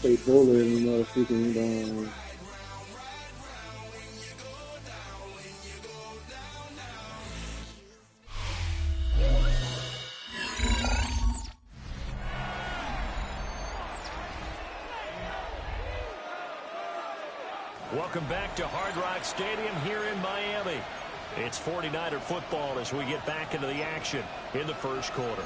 Play bowler in the freaking Welcome back to Hard Rock Stadium here in Miami. It's 49er football as we get back into the action in the first quarter.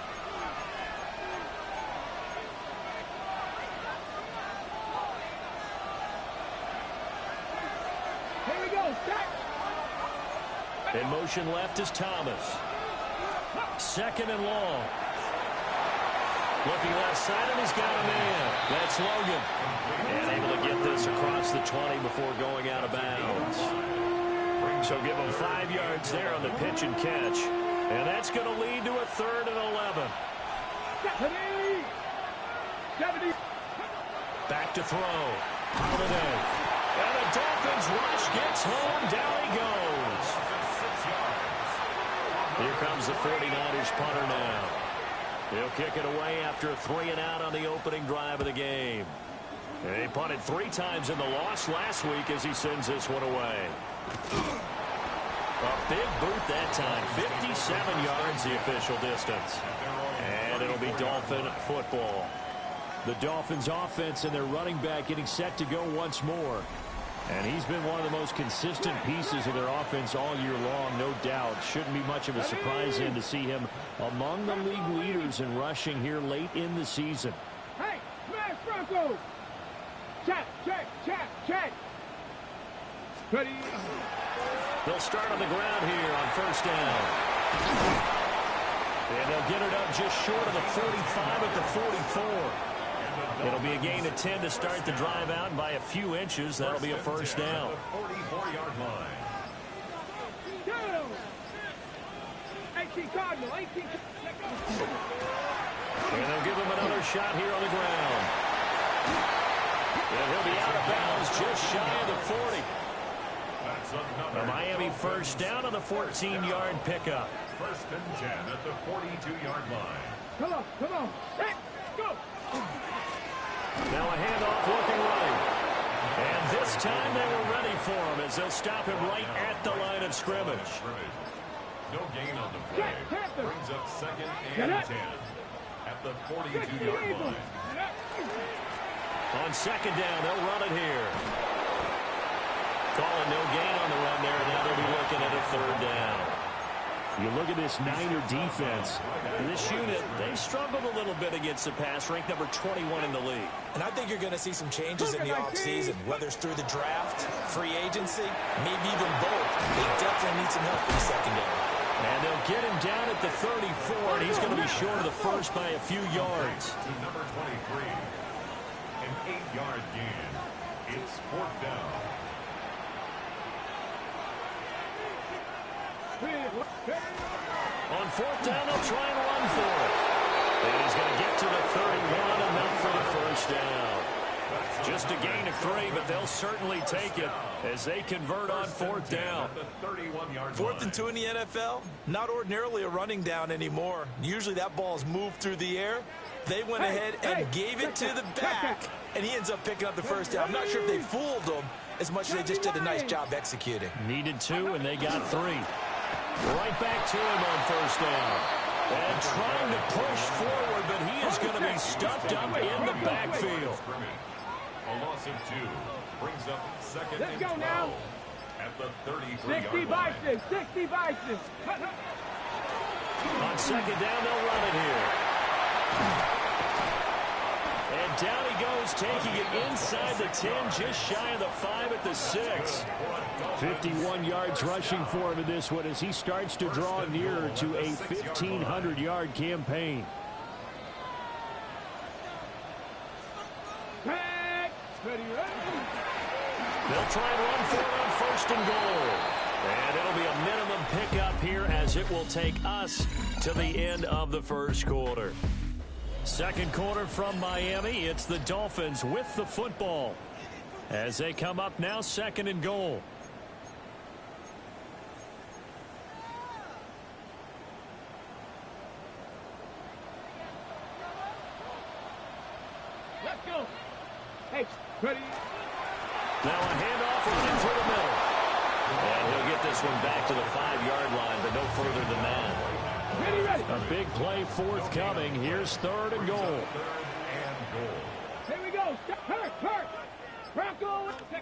Here we go, start. In motion left is Thomas. Second and long. Looking left side, and he's got a man. That's Logan. And able to get this across the 20 before going out of bounds. So give him 5 yards there on the pitch and catch. And that's going to lead to a 3rd and 11. 70. Back to throw. Holiday. And the Dolphins rush gets home. Down he goes. Here comes the 49ers punter now. He'll kick it away after a 3 and out on the opening drive of the game. And he punted 3 times in the loss last week as he sends this one away. A big boot that time. 57 yards the official distance. And it'll be Dolphin football. The Dolphins offense and their running back getting set to go once more. And he's been one of the most consistent pieces of their offense all year long, no doubt. Shouldn't be much of a surprise then to see him among the league leaders in rushing here late in the season. Hey, smash Bronco. Check, check, check, check. Ready. They'll start on the ground here on first down. And they'll get it up just short of the 45 at the 44. It'll be a gain of 10 to start the drive out, and by a few inches, that'll be a first down. 44-yard line. 18 Cardinal, 18. And they'll give him another shot here on the ground. And he'll be out of bounds just shy of the 40. A Miami first down on the 14-yard pickup. First and 10 at the 42-yard line. Come on, come on. Hey, go. Now a handoff looking right. And this time they were ready for him as they'll stop him right at the line of scrimmage. No gain on the play. Brings up second and 10 at the 42-yard line. On second down, they'll run it here. Calling no gain on the run there, and now they'll be looking at a 3rd down. You look at this Niner defense. This unit, they struggled a little bit against the pass, ranked number 21 in the league. And I think you're going to see some changes in the offseason, whether it's through the draft, free agency, maybe even both. They definitely need some help in the secondary. And they'll get him down at the 34, and he's going to be short of the first by a few yards. To number 23, an 8-yard gain. It's 4th down. On 4th down, they'll try and run for it. And he's going to get to the 31, enough for the first down. Just a gain of 3, but they'll certainly take it as they convert on 4th down. 4th and 2 in the NFL, not ordinarily a running down anymore. Usually that ball's moved through the air. They went ahead and gave it to the back, and he ends up picking up the first down. I'm not sure if they fooled him as much as they just did a nice job executing. Needed 2, and they got 3. Right back to him on first down. And trying to push forward, but he is going to be stuffed up in the backfield. A loss of 2 brings up second Let's and go 12 now. at the 60 33-yard line. Bison, 60 Bison. On second down, they'll run it here. And down he goes, taking it inside the 10, just shy of the 5 at the 6. 51 yards rushing for him in this one as he starts to draw nearer to a 1,500-yard campaign. They'll try and run for it on 1st and goal. And it'll be a minimum pickup here as it will take us to the end of the first quarter. Second quarter from Miami. It's the Dolphins with the football as they come up now 2nd and goal. Let's go. Hey, ready? Now a handoff running through the middle. And he'll get this one back to the 5-yard line, but no further than that. Ready. A big play forthcoming. Here's 3rd and goal. Here we go. Hurt. Bronco. He'll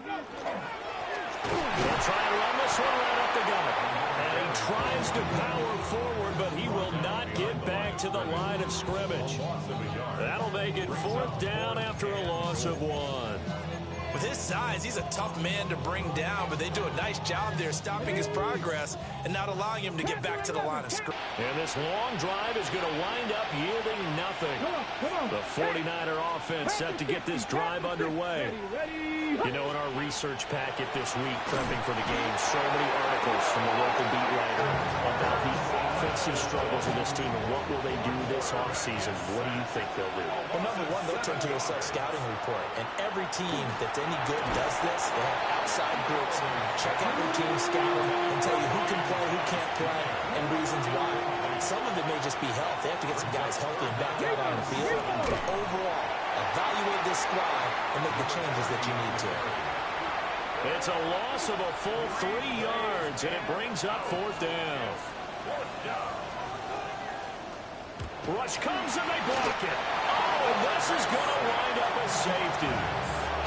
try to run this one right up the gut. And he tries to power forward, but he will not get back to the line of scrimmage. That'll make it 4th down after a loss of 1. With his size, he's a tough man to bring down, but they do a nice job there stopping his progress and not allowing him to get back to the line of scrimmage. And this long drive is going to wind up yielding nothing. The 49er offense set to get this drive underway. You know, in our research packet this week, prepping for the game, so many articles from the local beat writer about the offensive struggles of this team and what will they do this offseason. What do you think they'll do? Well, number one, they'll turn to their self-scouting report. And every team that's any good does this. They have outside groups and check out their team, scout them, and tell you who can play, who can't play, and reasons why. Some of it may just be health. They have to get some guys healthy and back out on the field. But overall, evaluate this squad and make the changes that you need to. It's a loss of a full 3 yards, and it brings up 4th down. Rush comes, and they block it. Oh, and this is going to wind up a safety.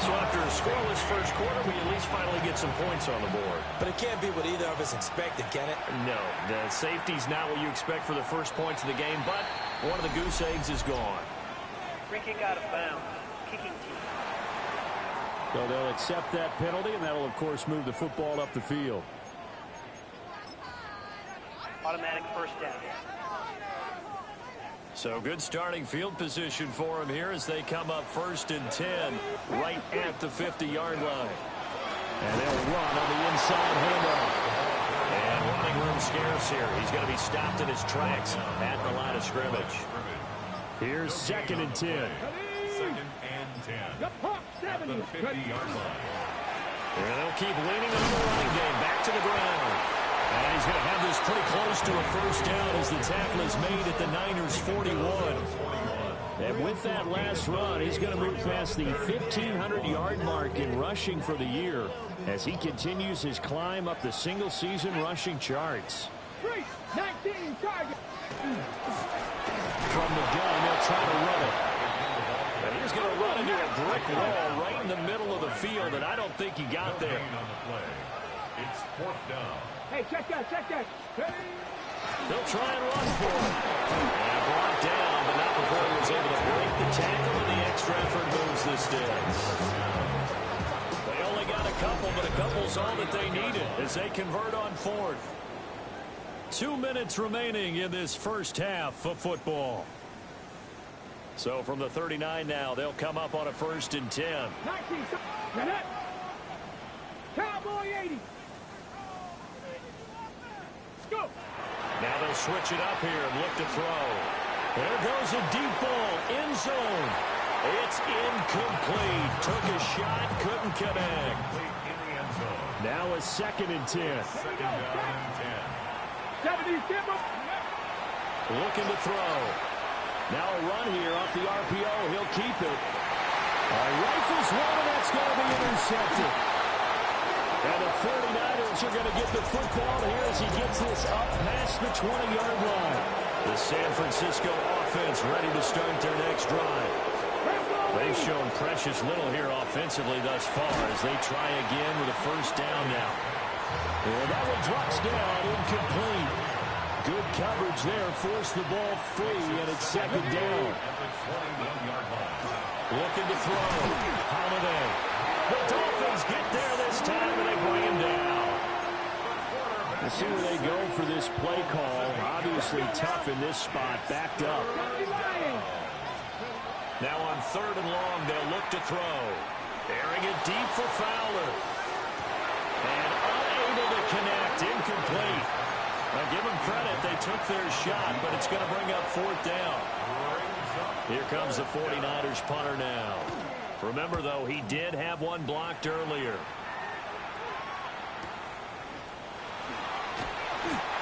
So after a scoreless first quarter, we at least finally get some points on the board. But it can't be what either of us expected, can it? No, the safety's not what you expect for the first points of the game, but one of the goose eggs is gone. Free kick out of bounds. Kicking team. So they'll accept that penalty, and that'll, of course, move the football up the field. Automatic first down. So good starting field position for him here as they come up 1st and 10 right at the 50-yard line. And they'll run on the inside handoff. And running room scarce here. He's going to be stopped in his tracks at the line of scrimmage. Here's 2nd and 10. 2nd and 10. At the 50-yard line. And they'll keep leaning on the running game. Back to the ground. And he's going to have this pretty close to a first down as the tackle is made at the Niners' 41. And with that last run, he's going to move past the 1,500-yard mark in rushing for the year as he continues his climb up the single-season rushing charts. 19 target. From the gun, they'll try to run it. And he's going to run into a brick wall right in the middle of the field, and I don't think he got there. It's 4th down. Hey, check that. Ready? They'll try and run for it. And brought down, but not before he was able to break the tackle, and the extra effort moves the sticks. They only got a couple, but a couple's all that they needed as they convert on 4th. 2 minutes remaining in this first half of football. So from the 39 now, they'll come up on a 1st and 10. 19. Cowboy 80. Go. Now they'll switch it up here and look to throw. There goes a deep ball, end zone. It's incomplete. Took a shot, couldn't connect. In the end zone. Now a 2nd and 10. 2nd down and 10. 70, step up. Looking to throw. Now a run here off the RPO. He'll keep it. Rifles one, and that's going to be intercepted. And the 49ers are going to get the football here as he gets this up past the 20-yard line. The San Francisco offense ready to start their next drive. They've shown precious little here offensively thus far as they try again with a first down now. And that one drops down, incomplete. Good coverage there, forced the ball free, and it's 2nd down. Looking to throw. Holiday. The Dolphins get there this time, and they bring him down. Let's see where they go for this play call. Obviously tough in this spot, backed up. Now on 3rd and long, they'll look to throw. Airing it deep for Fowler. And unable to connect, incomplete. Now give them credit, they took their shot, but it's going to bring up 4th down. Here comes the 49ers punter now. Remember, though, he did have one blocked earlier.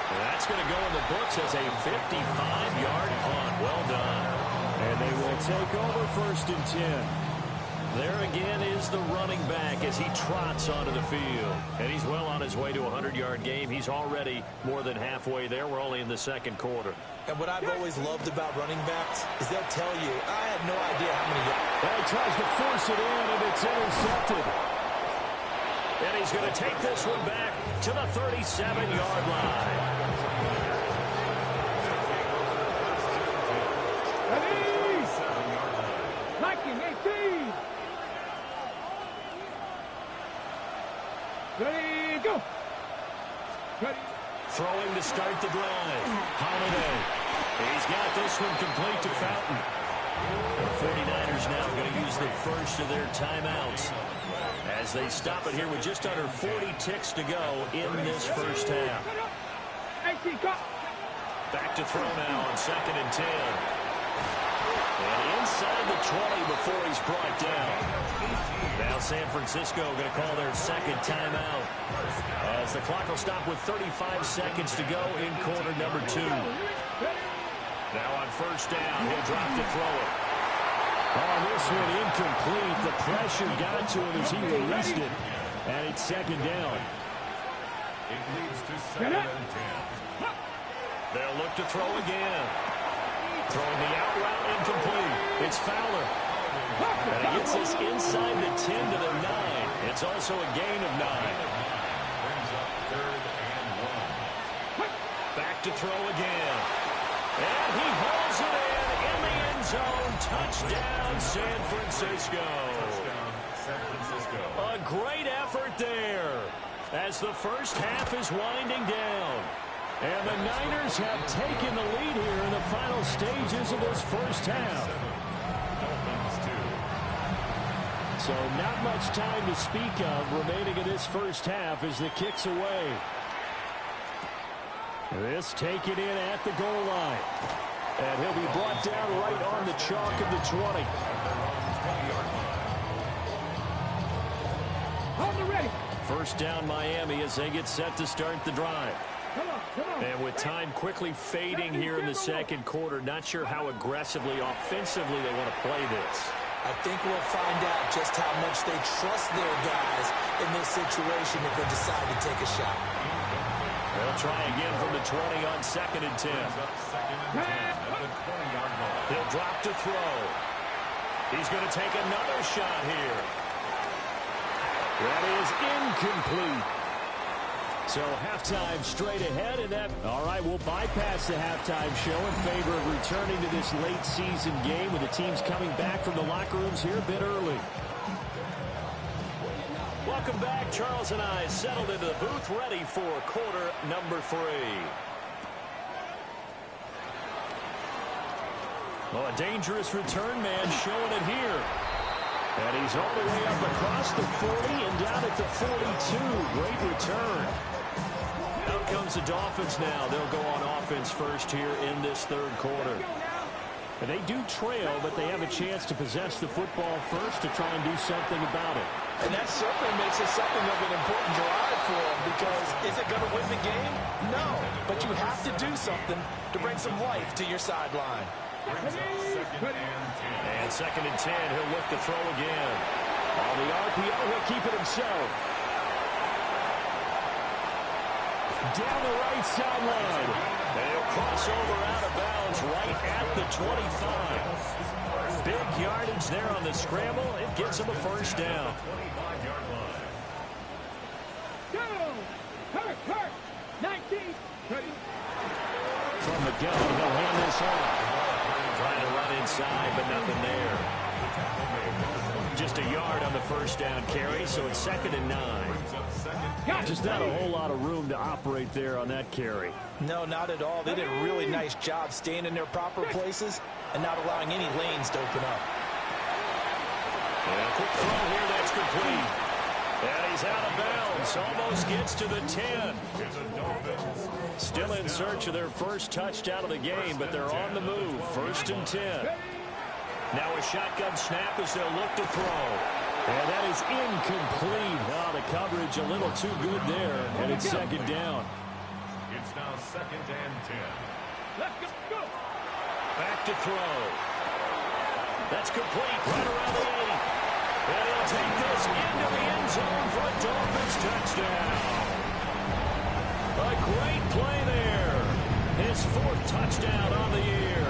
And that's going to go in the books as a 55-yard punt. Well done. And they will take over 1st and 10. There again is the running back as he trots onto the field. And he's well on his way to a 100-yard game. He's already more than halfway there. We're only in the second quarter. And what I've always loved about running backs is they'll tell you, I had no idea how many yards. Well, he tries to force it in, and it's intercepted. And he's going to take this one back to the 37-yard line. Ready, go! Ready. Throwing to start the drive. Holiday. He's got this one complete to Fountain. The 49ers now going to use the first of their timeouts as they stop it here with just under 40 ticks to go in this first half. Back to throw now on 2nd and 10. And inside the 20 before he's brought down. Now San Francisco going to call their second timeout as the clock will stop with 35 seconds to go in quarter number 2. Now on first down, he'll drop to throw it. Oh, this one incomplete. The pressure got to him as he released it. And it's second down. It leads to 2nd and 10. They'll look to throw again. Throwing the out route incomplete. It's Fowler. And he gets this inside the 10 to the 9. It's also a gain of 9. Brings up 3rd and 1. Back to throw again. And he hauls it in the end zone. Touchdown, San Francisco. Touchdown, San Francisco. A great effort there as the first half is winding down. And the Niners have taken the lead here in the final stages of this first half. So not much time to speak of remaining in this first half as the kick's away. This taken in at the goal line. And he'll be brought down right on the chalk of the 20. Hold it ready. First down Miami as they get set to start the drive. Come on. And with time quickly fading here in the second quarter, not sure how aggressively, offensively they want to play this. I think we'll find out just how much they trust their guys in this situation if they decide to take a shot. They'll try again from the 20 on 2nd and 10. Second and 10 at the 20-yard line. He'll drop to throw. He's going to take another shot here. That is incomplete. So halftime straight ahead, and that, all right, we'll bypass the halftime show in favor of returning to this late season game with the teams coming back from the locker rooms here a bit early. Welcome back. Charles and I settled into the booth ready for quarter number 3. Well, a dangerous return man showing it here. And he's all the way up across the 40 and down at the 42. Great return. Out comes the Dolphins now. They'll go on offense first here in this third quarter. And they do trail, but they have a chance to possess the football first to try and do something about it. And that certainly makes it something of an important drive for them, because is it going to win the game? No. But you have to do something to bring some life to your sideline. Brings up 2nd and 10. And 2nd and 10, he'll look to throw again. On the RPO, he'll keep it himself. Down the right sideline. And he'll cross over out of bounds right at the 25. Big yardage there on the scramble. It gets him a first down. 25-yard line. Go! Hurt! 19! Ready? From the gun, he'll hand this off. Trying to run inside, but nothing there. Just a yard on the first down carry, so it's 2nd and 9. Just not a whole lot of room to operate there on that carry. No, not at all. They did a really nice job staying in their proper places and not allowing any lanes to open up. And a quick throw here, that's complete. And he's out of bounds. Almost gets to the 10. Still in search of their first touchdown of the game, but they're on the move. 1st and 10. Now a shotgun snap as they'll look to throw. And that is incomplete. Wow, the coverage a little too good there. And it's 2nd down. It's now 2nd and 10. Let's go! Back to throw. That's complete right around the 8. And he'll take this into the end zone for a Dolphins touchdown. A great play there. His 4th touchdown on the year.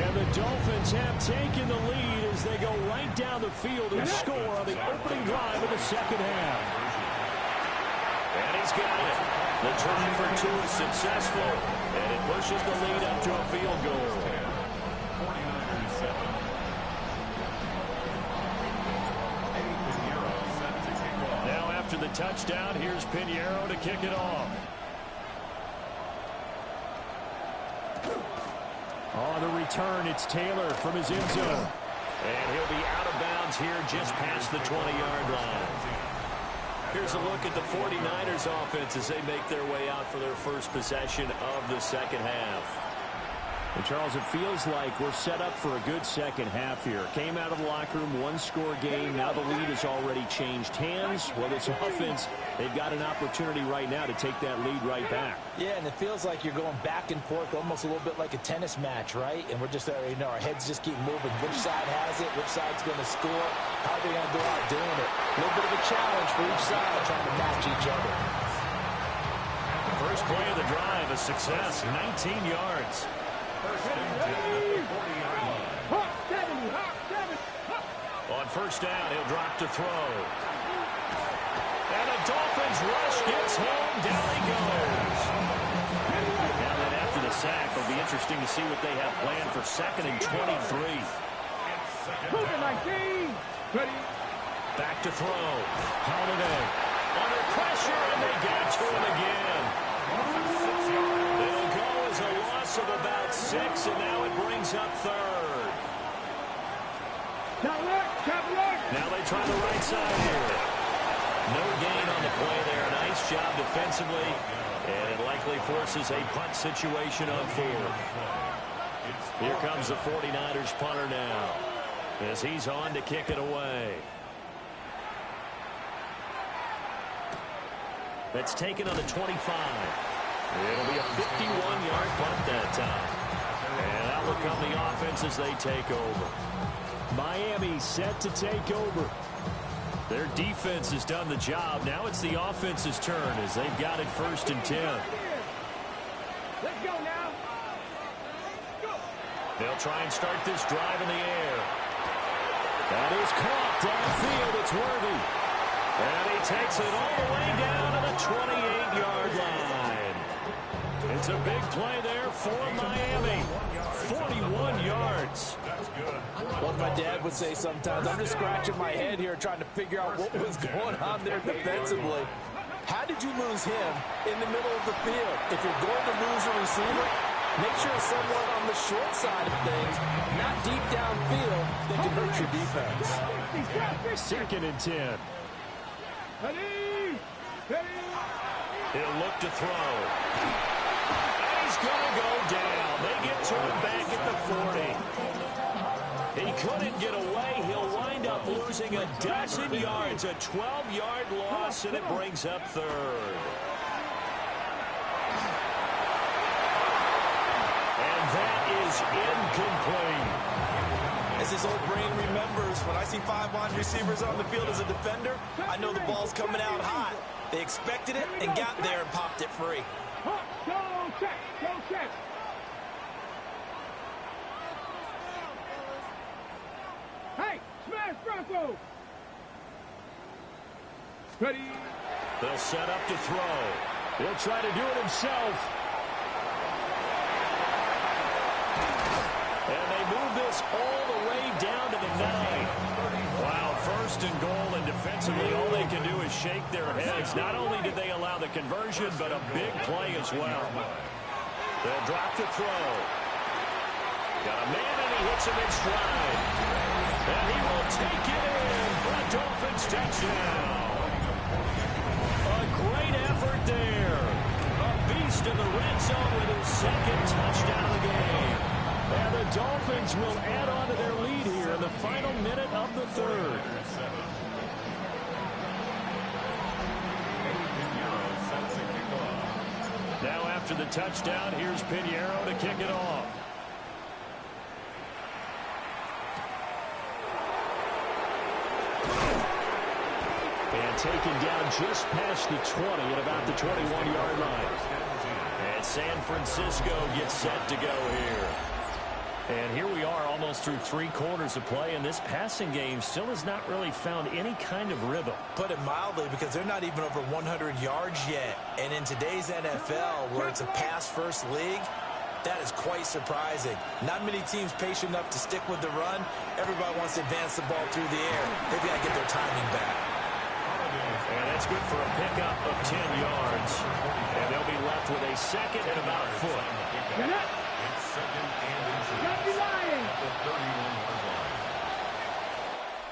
And the Dolphins have taken the lead as they go right down the field and score on the opening drive of the second half. And he's got it. The try for 2 is successful, and it pushes the lead up to a field goal. 49ers 7. Now after the touchdown, here's Pinheiro to kick it off. On the return, it's Taylor from his end zone. And he'll be out of bounds here just past the 20-yard line. Here's a look at the 49ers offense as they make their way out for their first possession of the second half. And Charles, it feels like we're set up for a good second half here. Came out of the locker room, 1-score game. Now the lead has already changed hands. Well, this offense, they've got an opportunity right now to take that lead right back. Yeah, and it feels like you're going back and forth, almost a little bit like a tennis match, right? And we're just, our heads just keep moving. Which side has it? Which side's going to score? How are they going to go out doing it? A little bit of a challenge for each side, trying to match each other. First play of the drive, a success, 19 yards. On first down, he'll drop to throw. And the Dolphins rush gets home. Down he goes. Now then after the sack, it'll be interesting to see what they have planned for 2nd and 23. Back to throw. Holiday under pressure, and they get to him again. They'll go as a loss of about 6, and now it brings up 3rd. Now they try the right side here. No gain on the play there. Nice job defensively, and it likely forces a punt situation on 4th. Here comes the 49ers punter now as he's on to kick it away. That's taken on the 25. It'll be a 51-yard punt that time. And that will come the offense as they take over. Miami set to take over. Their defense has done the job. Now it's the offense's turn as they've got it 1st and 10. Let's go now. They'll try and start this drive in the air. That is caught downfield. It's Worthy. And he takes it all the way down to the 28-yard line. It's a big play there for Miami. 41 yards. What my dad would say sometimes, I'm just scratching my head here trying to figure out what was going on there defensively. How did you lose him in the middle of the field? If you're going to lose a receiver, make sure it's someone on the short side of things, not deep downfield, that can hurt your defense. 2nd and 10. He'll look to throw. And he's going to go down. They get to him back at the 40. He couldn't get away. He'll wind up losing a dozen yards, a 12-yard loss, and it brings up 3rd. And that is incomplete. As his old brain remembers, when I see 5 wide receivers on the field as a defender, I know the ball's coming out hot. They expected it and got there and popped it free. Go check. Hey, smash Bronco. Ready. They'll set up to throw. He'll try to do it himself. And they move this all the way down to the 9. Wow, 1st and goal, and defensively all they can do is shake their heads. Not only did they allow the conversion, but a big play as well. They'll drop to throw. Got a man, and he hits him in stride. And he will take it in for a Dolphins touchdown. A great effort there. A beast in the red zone with his 2nd touchdown of the game. And the Dolphins will add on to their lead here in the final minute of the 3rd. Now after the touchdown, here's Pinheiro to kick it off. And taken down just past the 20 at about the 21-yard line. And San Francisco gets set to go here. And here we are almost through 3 quarters of play, and this passing game still has not really found any kind of rhythm. Put it mildly, because they're not even over 100 yards yet. And in today's NFL, where it's a pass-first league, that is quite surprising. Not many teams patient enough to stick with the run. Everybody wants to advance the ball through the air. They've got to get their timing back. And that's good for a pickup of 10 yards. And they'll be left with a second and about a foot. Get up. It's second and inches. Got the line. At the 31-yard line.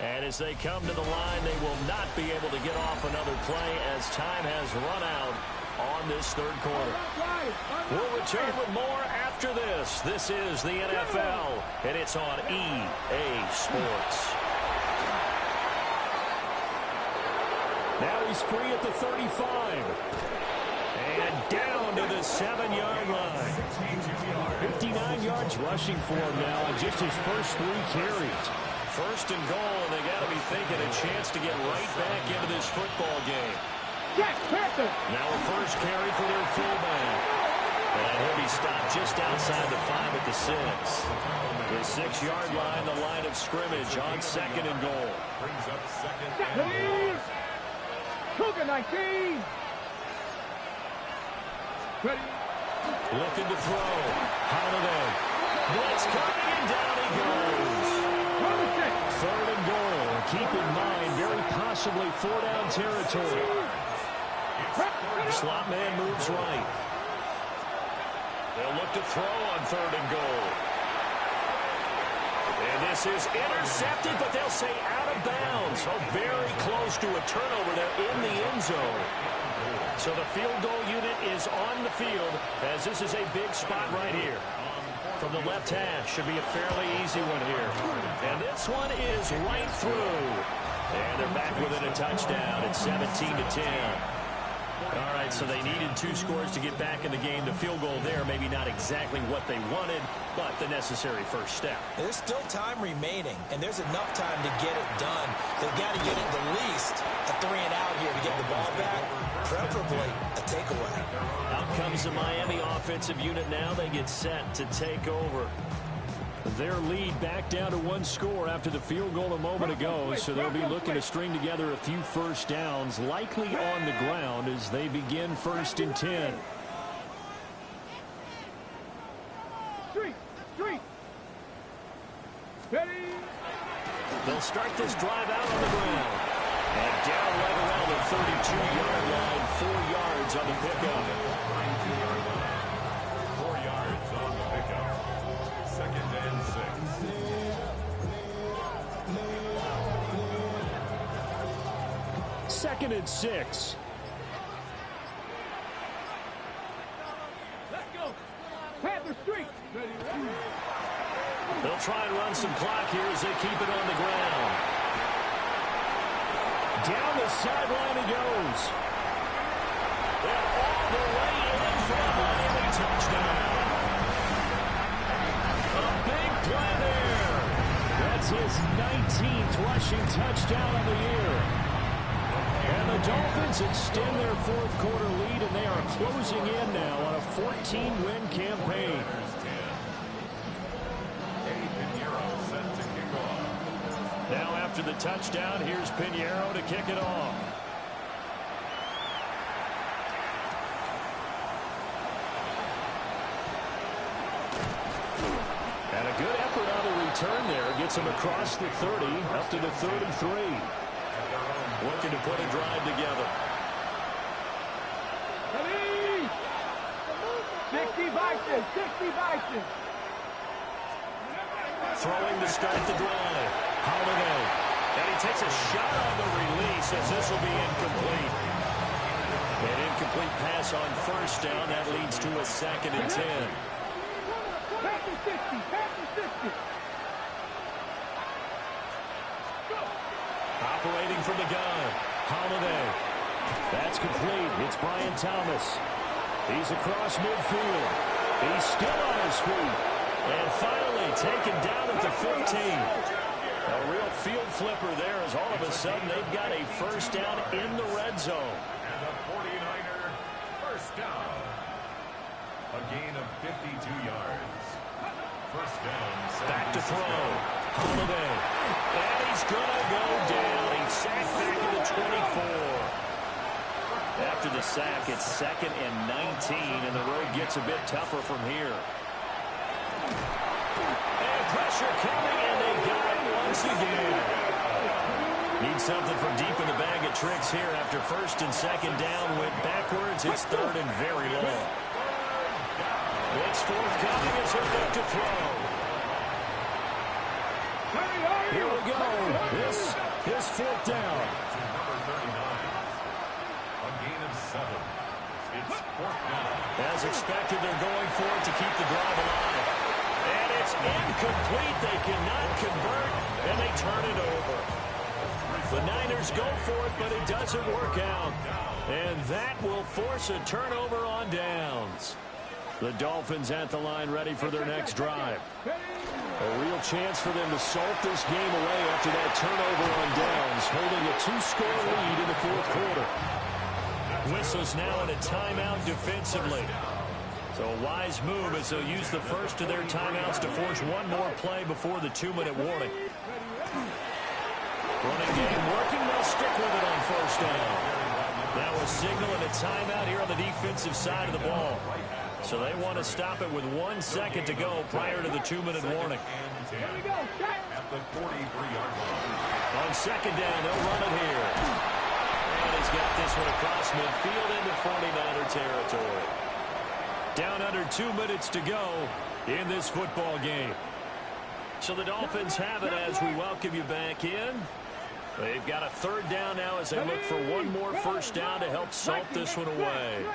And as they come to the line, they will not be able to get off another play as time has run out on this third quarter. We'll return with more after this. This is the NFL, and it's on EA Sports. Now he's free at the 35. And down to the 7-yard line. 59 yards rushing for him now on just his first 3 carries. First and goal, and they got to be thinking a chance to get right back into this football game. Now a first carry for their fullback. And he'll be stopped just outside the 5 at the 6. The 6-yard line, the line of scrimmage on second and goal. Brings up second and goal. Cougar 19. Ready. Looking to throw. Holiday. Blitz coming, and down he goes. Third and goal. Keep in mind, very possibly 4-down territory. Slot man moves right. They'll look to throw on third and goal. And this is intercepted, but they'll say out of bounds. So very close to a turnover there in the end zone. So the field goal unit is on the field as this is a big spot right here. From the left hash, should be a fairly easy one here. And this one is right through. And they're back within a touchdown at 17-10. All right, so they needed 2 scores to get back in the game. The field goal there, maybe not exactly what they wanted, but the necessary first step. There's still time remaining, and there's enough time to get it done. They've got to get it the least a 3 and out here to get the ball back, preferably a takeaway. Out comes the Miami offensive unit now. They get set to take over. Their lead back down to 1 score after the field goal a moment ago, so they'll be looking to string together a few first downs, likely on the ground as they begin 1st and 10. Street. Ready. They'll start this drive out on the ground. And down right around the 32-yard line, 4 yards on the pickup. 4 yards on the pickup. Second and 6. Second and 6. Let's go. Panther Street. Ready. They'll try and run some clock here as they keep it on the ground. Down the sideline he goes. And all the way in for a Miami touchdown. A big play there. That's his 19th rushing touchdown of the year. And the Dolphins extend their 4th quarter lead, and they are closing in now on a 14-win campaign. Now after the touchdown, here's Pinheiro to kick it off. And a good effort on the return there. Gets him across the 30, up to the 33. Looking to put a drive together. Ready. 60 Bison. Throwing to start the drive. Holiday. And he takes a shot on the release as this will be incomplete. An incomplete pass on first down. That leads to a 2nd and 10. Panther 60. Operating from the gun. Holiday. That's complete. It's Brian Thomas. He's across midfield. He's still on his feet. And finally taken down at the 15. A real field flipper there as all of a sudden they've got a first down in the red zone. And the 49er first down. A gain of 52 yards. First down. Back to throw. Holiday. And he's going to go down. He's sacked back at the 24. After the sack, it's 2nd and 19, and the road gets a bit tougher from here. And pressure coming, and they got it once again. Need something from deep in the bag of tricks here after 1st and 2nd down. Went backwards. It's 3rd and very long. It's forthcoming as he'll look to throw. Here we go. This is 4th down. Number 39. A gain of 7. It's 4th down. As expected, they're going for it to keep the drive alive. And it's incomplete. They cannot convert, and they turn it over. The Niners go for it, but it doesn't work out. And that will force a turnover on downs. The Dolphins at the line ready for their next drive. A real chance for them to salt this game away after that turnover on downs, holding a 2-score lead in the 4th quarter. Whistles now in a timeout defensively. So a wise move as they'll use the first of their timeouts to force one more play before the 2-minute warning. Running game working. They'll stick with it on 1st down. That was signaling a timeout here on the defensive side of the ball. So they want to stop it with 1 second to go prior to the 2-minute warning. At the 43-yard line. On 2nd down, they'll run it here. And he's got this one across midfield into 49er territory. Down under 2 minutes to go in this football game. So the Dolphins have it as we welcome you back in. They've got a 3rd down now as they look for one more first down to help salt this one away.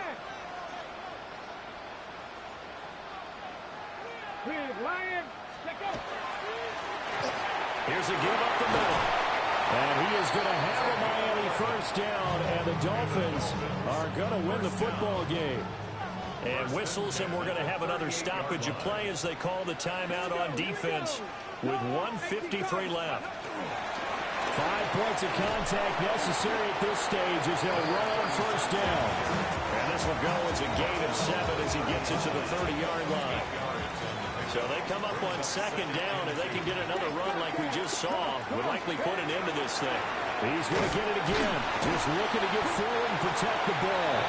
Here's a give up the middle. And he is going to have a Miami first down, and the Dolphins are going to win the football game. And whistles, and we're going to have another stoppage of play as they call the timeout on defense with 1:53 left. 5 points of contact necessary at this stage as they'll run on first down. And this will go as a gain of 7 as he gets it to the 30-yard line. So they come up on 2nd down, and they can get another run like we just saw. Would likely put an end to this thing. He's going to get it again. Just looking to get forward and protect the ball.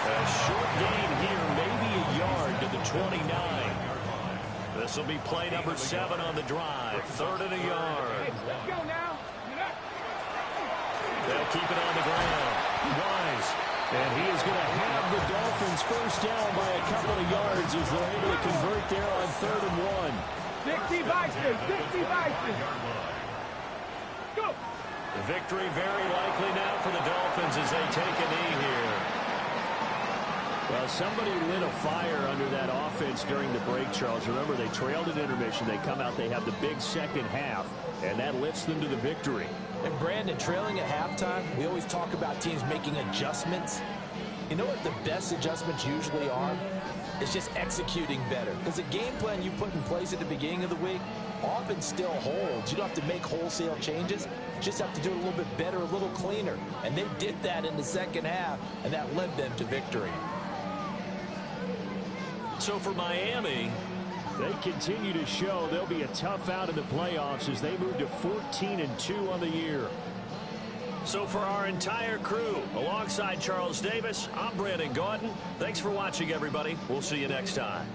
A short gain here, maybe a yard to the 29. This will be play number 7 on the drive. 3rd and a yard. Let's go now. They'll keep it on the ground. Wise. And he is going to have the Dolphins first down by a couple of yards as they're able to convert there on 3rd and 1. 60 Vikings, 60 Vikings. Go. The victory very likely now for the Dolphins as they take a knee here. Well, somebody lit a fire under that offense during the break, Charles. Remember, they trailed at intermission. They come out, they have the big second half, and that lifts them to the victory. And Brandon, trailing at halftime, we always talk about teams making adjustments. You know what the best adjustments usually are? It's just executing better. Because the game plan you put in place at the beginning of the week often still holds. You don't have to make wholesale changes. You just have to do it a little bit better, a little cleaner. And they did that in the second half, and that led them to victory. So for Miami, they continue to show they'll be a tough out in the playoffs as they move to 14-2 on the year. So for our entire crew, alongside Charles Davis, I'm Brandon Gaudin. Thanks for watching, everybody. We'll see you next time.